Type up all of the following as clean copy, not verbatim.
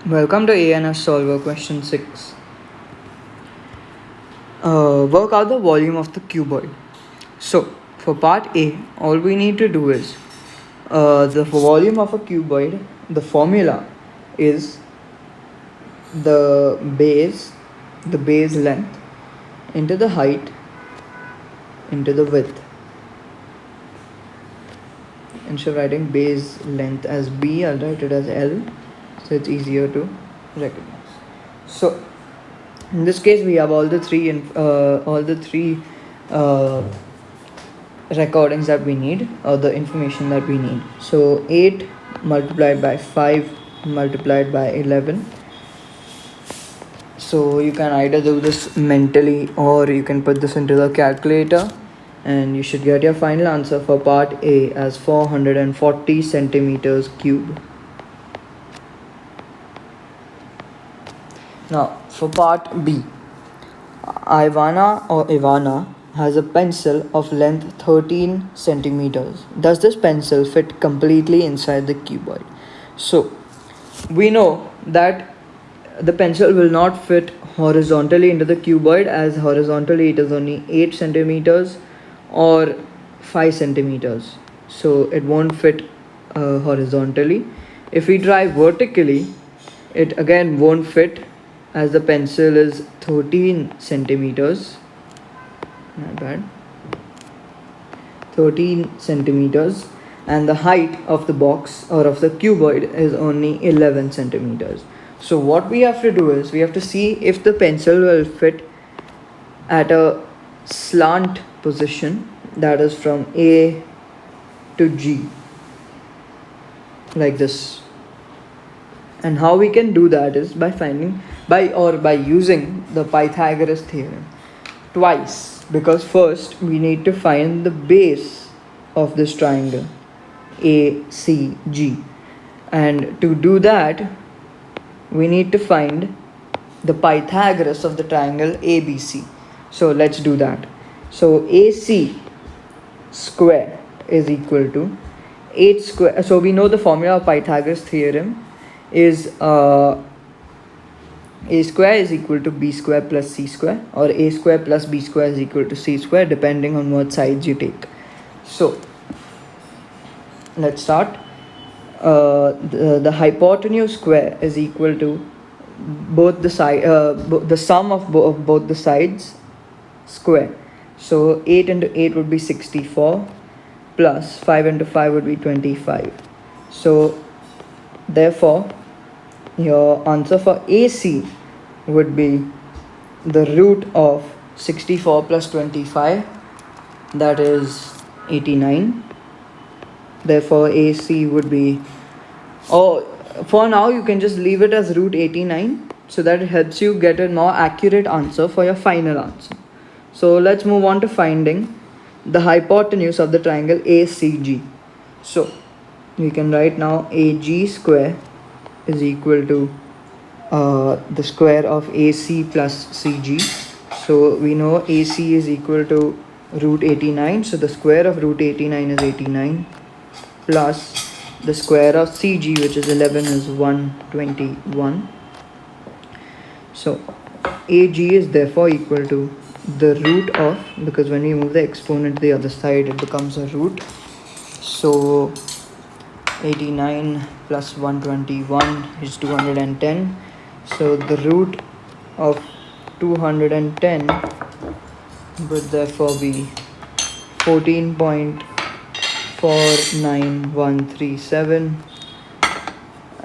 Welcome to ANS Solver question 6. Work out the volume of the cuboid. So, for part A, all we need to do is the volume of a cuboid, the formula is the base length into the height into the width. Instead of writing base length as B, I'll write it as L, so it's easier to recognize. So, in this case, we have all the three recordings that we need, or the information that we need. So 8 multiplied by 5 multiplied by 11. So you can either do this mentally or you can put this into the calculator, and you should get your final answer for part A as 440 centimeters cube. Now for part B, Ivana has a pencil of length 13 centimeters. Does this pencil fit completely inside the cuboid? So we know that the pencil will not fit horizontally into the cuboid, as horizontally it is only 8 centimeters or 5 centimeters. So it won't fit horizontally. If we try vertically, it again won't fit, as the pencil is 13 centimeters. Not bad. 13 centimeters, and the height of the box or of the cuboid is only 11 centimeters. So what we have to do is we have to see if the pencil will fit at a slant position, that is from A to G, like this. And how we can do that is by using the Pythagoras theorem twice, because first we need to find the base of this triangle ACG, and to do that we need to find the Pythagoras of the triangle ABC. So let's do that. So AC square is equal to 8 square. So we know the formula of Pythagoras theorem is A square is equal to B square plus C square, or A square plus B square is equal to C square, depending on what sides you take. So let's start. The hypotenuse square is equal to both the sum of both the sides square. So 8 into 8 would be 64, plus 5 into 5 would be 25. So therefore your answer for AC would be the root of 64 plus 25, that is 89. Therefore AC would be, for now you can just leave it as root 89, so that it helps you get a more accurate answer for your final answer. So let's move on to finding the hypotenuse of the triangle ACG. So we can write now AG square is equal to the square of AC plus CG. So we know AC is equal to root 89, so the square of root 89 is 89, plus the square of CG, which is 11, is 121. So AG is therefore equal to the root of, because when we move the exponent to the other side it becomes a root, so 89 plus 121 is 210. So the root of 210 would therefore be 14.49137.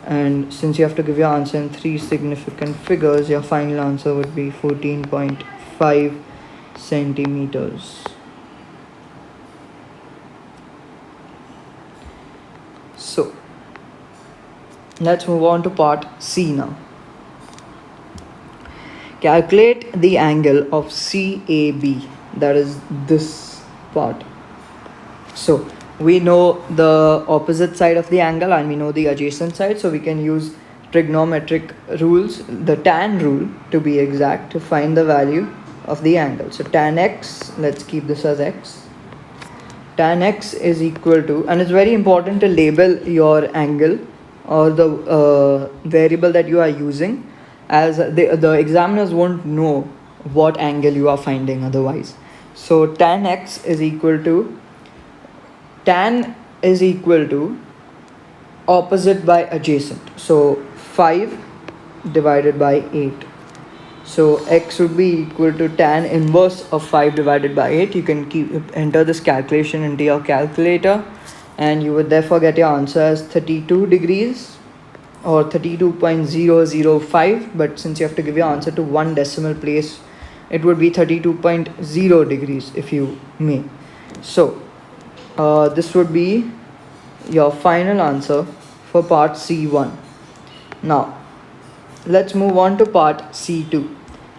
And since you have to give your answer in 3 significant figures, your final answer would be 14.5 centimeters. So let's move on to part C now. Calculate the angle of CAB, that is this part. So we know the opposite side of the angle and we know the adjacent side, so we can use trigonometric rules, the tan rule to be exact, to find the value of the angle. So tan x, let's keep this as x, tan x is equal to, and it's very important to label your angle or the variable that you are using, as the examiners won't know what angle you are finding otherwise. So tan x is equal to opposite by adjacent. So 5 divided by 8. So x would be equal to tan inverse of 5 divided by 8. You can enter this calculation into your calculator, and you would therefore get your answer as 32 degrees or 32.005. But since you have to give your answer to one decimal place, it would be 32.0 degrees if you may. So this would be your final answer for part C1. Now let's move on to part C2.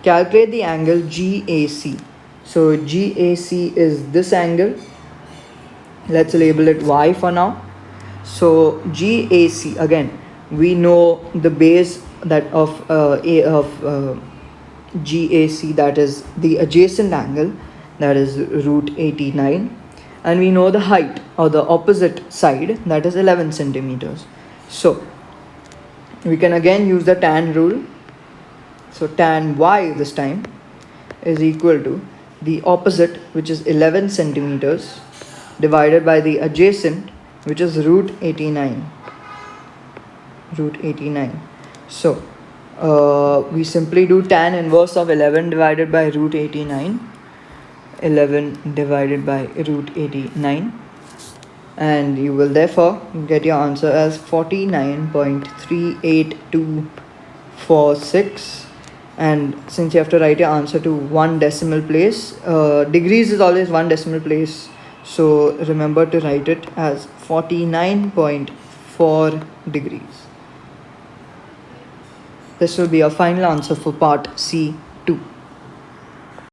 Calculate the angle GAC. So GAC is this angle. Let's label it Y for now. So GAC, again, we know the base that of GAC, that is the adjacent angle, that is root 89, and we know the height or the opposite side, that is 11 centimeters. So we can again use the tan rule. So tan y this time is equal to the opposite, which is 11 centimeters, divided by the adjacent, which is root 89. So we simply do tan inverse of 11 divided by root 89. 11 divided by root 89, and you will therefore get your answer as 49.38246. And since you have to write your answer to one decimal place, degrees is always one decimal place, so remember to write it as 49.4 degrees. This will be our final answer for part C2.